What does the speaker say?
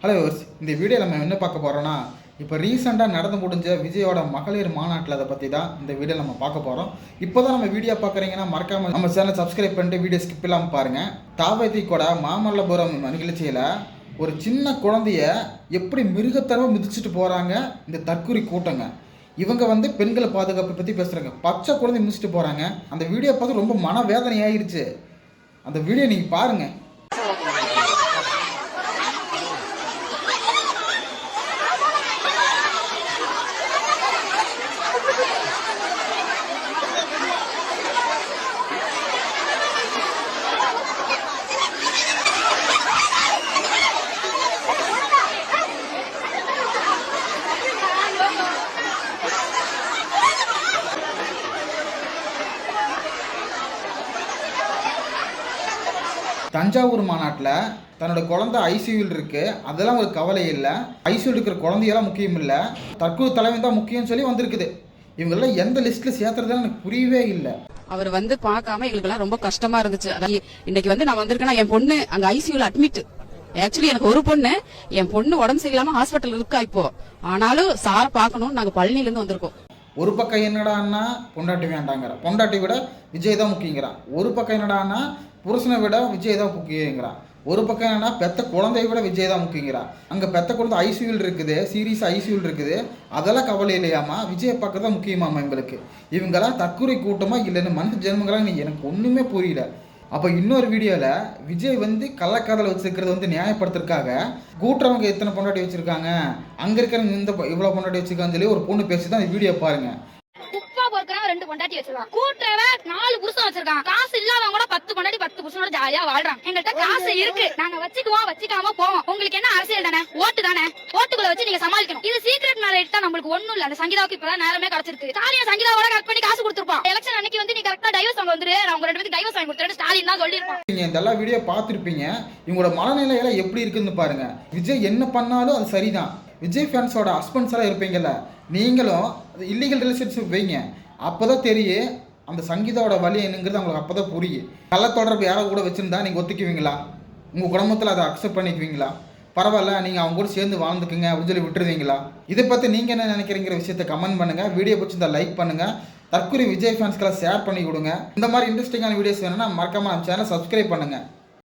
Hello viewers, இந்த video நம்ம என்ன பார்க்க போகிறோன்னா, இப்போ ரீசெண்டாக நடந்து முடிஞ்ச விஜயோட மகளிர் மாநாட்டில் அதை பற்றி தான் இந்த வீடியோ நம்ம பார்க்க போகிறோம். இப்போ தான் நம்ம வீடியோ பார்க்குறீங்கன்னா மறக்காமல் நம்ம சேனலை சப்ஸ்கிரைப் பண்ணிட்டு வீடியோ ஸ்கிப் இல்லாமல் பாருங்கள். தாவதி கூட மாமல்லபுரம் நிகழ்ச்சியில் ஒரு சின்ன குழந்தைய எப்படி மிருகத்தனமாக மிதிச்சுட்டு போகிறாங்க இந்த தற்கொலை கூட்டங்க. இவங்க பெண்களை பாதுகாப்பை பற்றி பேசுகிறாங்க. பச்சை குழந்தை மிதிச்சுட்டு போகிறாங்க. அந்த வீடியோ பார்த்து ரொம்ப மனவேதனை ஆயிடுச்சு. அந்த வீடியோ நீங்கள் பாருங்கள். தஞ்சாவூர் மாநாட்டில் தன்னோட குழந்தை ஐசியூவில் இருக்கு, அதெல்லாம் ஒரு கவலை இல்லை. ஐசியூவில் இருக்கிற குழந்தையெல்லாம் முக்கியம் இல்லை, தற்கொலை தலைவன் தான் முக்கியம்னு சொல்லி வந்திருக்குது. இவங்கெல்லாம் எந்த லிஸ்ட்ல சேர்த்துறதுன்னு எனக்கு புரியவே இல்லை. அவர் பார்க்காம எங்களுக்கெல்லாம் ரொம்ப கஷ்டமா இருந்துச்சு. இன்னைக்கு நான் வந்திருக்கேன்னா என் பொண்ணு அங்க ஐசியூல அட்மிட். ஆக்சுவலி எனக்கு ஒரு பொண்ணு, என் பொண்ணு உடம்பு சரியில்லாம ஹாஸ்பிட்டல் இருக்கா இப்போ. ஆனாலும் சார பாக்கணும்னு நாங்க பழனில இருந்து வந்திருக்கோம். ஒரு பக்கம் என்னடான்னா பொண்டாட்டி வேண்டாங்கிற, பொண்டாட்டி விட விஜய் தான் முக்கியங்கிறான். ஒரு பக்கம் என்னடான்னா புருஷனை விட விஜய் தான் முக்கியங்கிறான். ஒரு பக்கம் என்னன்னா பெத்த குழந்தைய விட விஜய் தான் முக்கியங்கிறான். அங்கே பெத்த குழந்தை ஐசியூவில் இருக்குது, சீரியஸ் ஐசியூவில் இருக்குது. அதெல்லாம் கவலை இல்லையாமா, விஜயை பார்க்க தான் முக்கியமாமா எங்களுக்கு. இவங்கெல்லாம் தற்கொலை கூட்டமாக இல்லைன்னு மனுஷ ஜென்மங்களாம் எனக்கு ஒன்றுமே புரியல. அப்போ இன்னொரு வீடியோவில் விஜய் கள்ளக்காதலை வச்சுருக்கிறது நியாயப்படுத்துறதுக்காக கூட்டுறவங்க எத்தனை பொண்டாட்டி வச்சுருக்காங்க, அங்கே இருக்கிற இந்த இவ்வளோ பொண்டாட்டி வச்சுருக்கான்னு சொல்லி ஒரு பொண்ணு பேசி தான் இந்த வீடியோ பாருங்கள். ரெண்டு பொண்டாட்டி வச்சிருக்கான், கூட்டுறவன் 4 புருஷன் வச்சிருக்கான். காசு இல்லாதவங்க கூட 10 பொண்டாட்டி 10 புருஷனோட ஜாலியா வாழ்றான். எங்கள்கிட்ட காசு இருக்கு, நாங்க வச்சுக்காம போவோம். உங்களுக்கு என்ன அரசியல் தானே, ஓட்டு தானே, ஓட்டுக்குள்ள வச்சு நீங்க சமாளிக்கணும். இது சீக்ரெட் மேரேஜ் தான், நம்மளுக்கு ஒண்ணும் இல்ல. அந்த சங்கீதாவுக்கு இப்பதான் நேரமே கிடைச்சிருக்கு. ஸ்டாலின் சங்கீதாவோட கரெக்ட் பண்ணி காசு கொடுத்துருப்பான். எலெக்ஷன் அன்னைக்கு நீ கரெக்டா டைவர்ஸ் வாங்க வந்துரு, நான் உங்க 2 பேருக்கு டைவர்ஸ் வாங்கி கொடுத்துறேன் ஸ்டாலின் தான் சொல்லிருப்பான். நீங்க இதெல்லாம் வீடியோ பார்த்துருப்பீங்க. இவங்களோட மனநிலையெல்லாம் எப்படி இருக்குன்னு பாருங்க. விஜய் என்ன பண்ணாலும் அது சரிதான். விஜய் ஃபேன்ஸோட ஹஸ்பண்ட்ஸ் எல்லாம் இருப்பீங்கல்ல, நீங்களும் இல்லீகல் ரிலேஷன்ஷிப் வைங்க. அப்போதான் தெரியும் அந்த சங்கீதாவோட வழி என்னங்கிறது அவங்களுக்கு. அப்போதான் புரியும். கள்ள தொடர்பு யாரோ கூட வச்சுருந்தா நீங்கள் ஒத்துக்குவீங்களா? உங்கள் குடும்பத்தில் அதை அக்செப்ட் பண்ணிக்குவீங்களா? பரவாயில்ல, நீங்கள் அவங்க கூட சேர்ந்து வாழ்ந்துக்குங்க அப்படின்னு சொல்லி விட்டுருவீங்களா? இதை பற்றி நீங்கள் என்ன நினைக்கிறீங்கிற விஷயத்தை கமெண்ட் பண்ணுங்கள். வீடியோ பிடிச்சிருந்தா லைக் பண்ணுங்கள். தற்கொலை விஜய் ஃபேன்ஸ்க்கெல்லாம் ஷேர் பண்ணி கொடுங்க. இந்த மாதிரி இன்ட்ரெஸ்டிங்கான வீடியோஸ் வேணும்னா மறக்காமல் நம்ம சேனலை சப்ஸ்கிரைப் பண்ணுங்கள்.